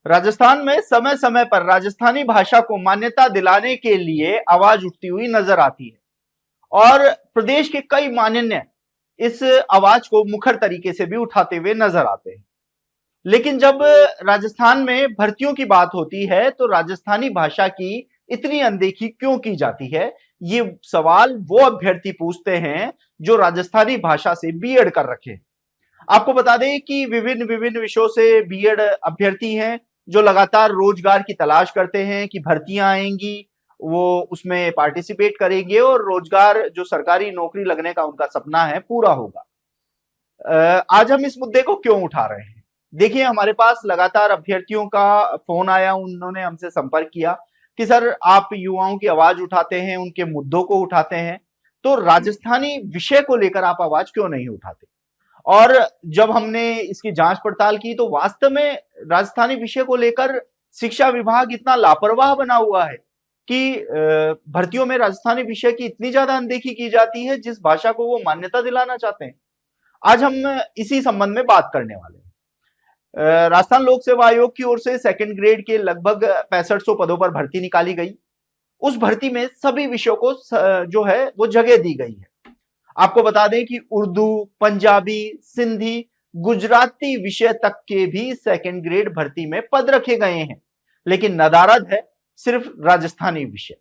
राजस्थान में समय समय पर राजस्थानी भाषा को मान्यता दिलाने के लिए आवाज उठती हुई नजर आती है और प्रदेश के कई माननीय इस आवाज को मुखर तरीके से भी उठाते हुए नजर आते हैं। लेकिन जब राजस्थान में भर्तियों की बात होती है तो राजस्थानी भाषा की इतनी अनदेखी क्यों की जाती है, ये सवाल वो अभ्यर्थी पूछते हैं जो राजस्थानी भाषा से बीएड कर रखे हैं। आपको बता दें कि विभिन्न विभिन्न विषयों से बीएड अभ्यर्थी हैं जो लगातार रोजगार की तलाश करते हैं कि भर्तियां आएंगी, वो उसमें पार्टिसिपेट करेंगे और रोजगार जो सरकारी नौकरी लगने का उनका सपना है पूरा होगा। आज हम इस मुद्दे को क्यों उठा रहे हैं? देखिए, हमारे पास लगातार अभ्यर्थियों का फोन आया, उन्होंने हमसे संपर्क किया कि सर आप युवाओं की आवाज उठाते हैं, उनके मुद्दों को उठाते हैं, तो राजस्थानी विषय को लेकर आप आवाज क्यों नहीं उठाते? और जब हमने इसकी जांच पड़ताल की तो वास्तव में राजस्थानी विषय को लेकर शिक्षा विभाग इतना लापरवाह बना हुआ है कि भर्तियों में राजस्थानी विषय की इतनी ज्यादा अनदेखी की जाती है जिस भाषा को वो मान्यता दिलाना चाहते हैं। आज हम इसी संबंध में बात करने वाले हैं। राजस्थान लोक सेवा आयोग की ओर से सेकंड ग्रेड के लगभग 6500 पदों पर भर्ती निकाली गई। उस भर्ती में सभी विषयों को जो है वो जगह दी गई है। आपको बता दें कि उर्दू, पंजाबी, सिंधी, गुजराती विषय तक के भी सेकंड ग्रेड भर्ती में पद रखे गए हैं, लेकिन नदारद है सिर्फ राजस्थानी विषय।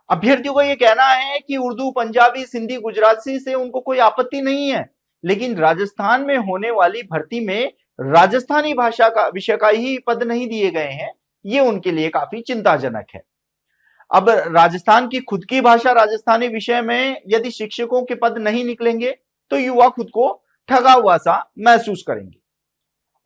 अभ्यर्थियों का यह कहना है कि उर्दू, पंजाबी, सिंधी, गुजराती से उनको कोई आपत्ति नहीं है, लेकिन राजस्थान में होने वाली भर्ती में राजस्थानी भाषा का विषय का ही पद नहीं दिए गए हैं। ये उनके लिए काफी चिंताजनक है। अब राजस्थान की खुद की भाषा राजस्थानी विषय में यदि शिक्षकों के पद नहीं निकलेंगे तो युवा खुद को ठगा हुआ सा महसूस करेंगे।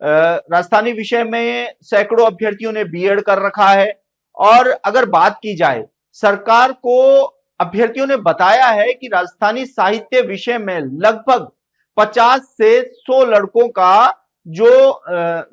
राजस्थानी विषय में सैकड़ों अभ्यर्थियों ने बीएड कर रखा है और अगर बात की जाए, सरकार को अभ्यर्थियों ने बताया है कि राजस्थानी साहित्य विषय में लगभग 50 से 100 लड़कों का जो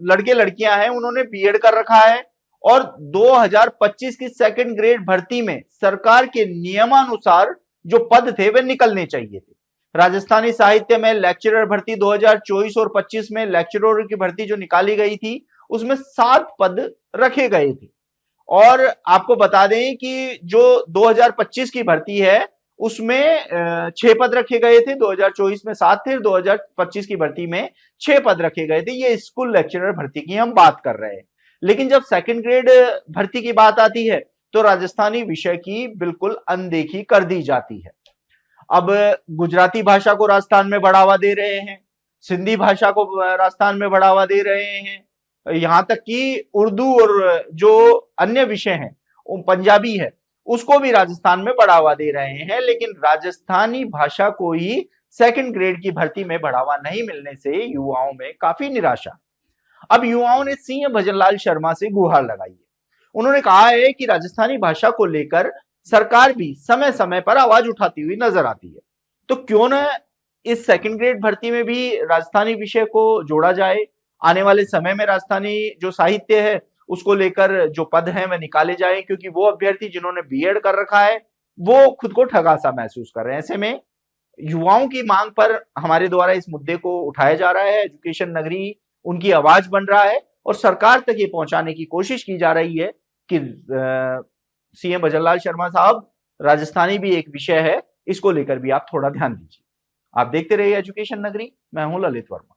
लड़के लड़कियां हैं उन्होंने बीएड कर रखा है और 2025 की सेकंड ग्रेड भर्ती में सरकार के नियमानुसार जो पद थे वे निकलने चाहिए थे। राजस्थानी साहित्य में लेक्चरर भर्ती 2024 और 25 में लेक्चरर की भर्ती जो निकाली गई थी उसमें 7 पद रखे गए थे और आपको बता दें कि जो 2025 की भर्ती है उसमें 6 पद रखे गए थे। 2024 में 7 थे, 2025 की भर्ती में 6 पद रखे गए थे। ये स्कूल लेक्चरर भर्ती की हम बात कर रहे हैं। लेकिन जब सेकंड ग्रेड भर्ती की बात आती है तो राजस्थानी विषय की बिल्कुल अनदेखी कर दी जाती है। अब गुजराती भाषा को राजस्थान में बढ़ावा दे रहे हैं, सिंधी भाषा को राजस्थान में बढ़ावा दे रहे हैं, यहां तक कि उर्दू और जो अन्य विषय हैं, पंजाबी है, उसको भी राजस्थान में बढ़ावा दे रहे हैं। लेकिन राजस्थानी भाषा को ही सेकंड ग्रेड की भर्ती में बढ़ावा नहीं मिलने से युवाओं में काफी निराशा। अब युवाओं ने सीएम भजनलाल शर्मा से गुहार लगाई है। उन्होंने कहा है कि राजस्थानी भाषा को लेकर सरकार भी समय समय पर आवाज उठाती हुई नजर आती है, तो क्यों न इस सेकंड ग्रेड भर्ती में भी राजस्थानी विषय को जोड़ा जाए। आने वाले समय में राजस्थानी जो साहित्य है उसको लेकर जो पद हैं वह निकाले जाएं, क्योंकि वो अभ्यर्थी जिन्होंने बीएड कर रखा है वो खुद को ठगा सा महसूस कर रहे हैं। ऐसे में युवाओं की मांग पर हमारे द्वारा इस मुद्दे को उठाया जा रहा है। एजुकेशन नगरी उनकी आवाज बन रहा है और सरकार तक ये पहुंचाने की कोशिश की जा रही है कि सीएम भजनलाल शर्मा साहब, राजस्थानी भी एक विषय है, इसको लेकर भी आप थोड़ा ध्यान दीजिए। आप देखते रहिए एजुकेशन नगरी। मैं हूं ललित वर्मा।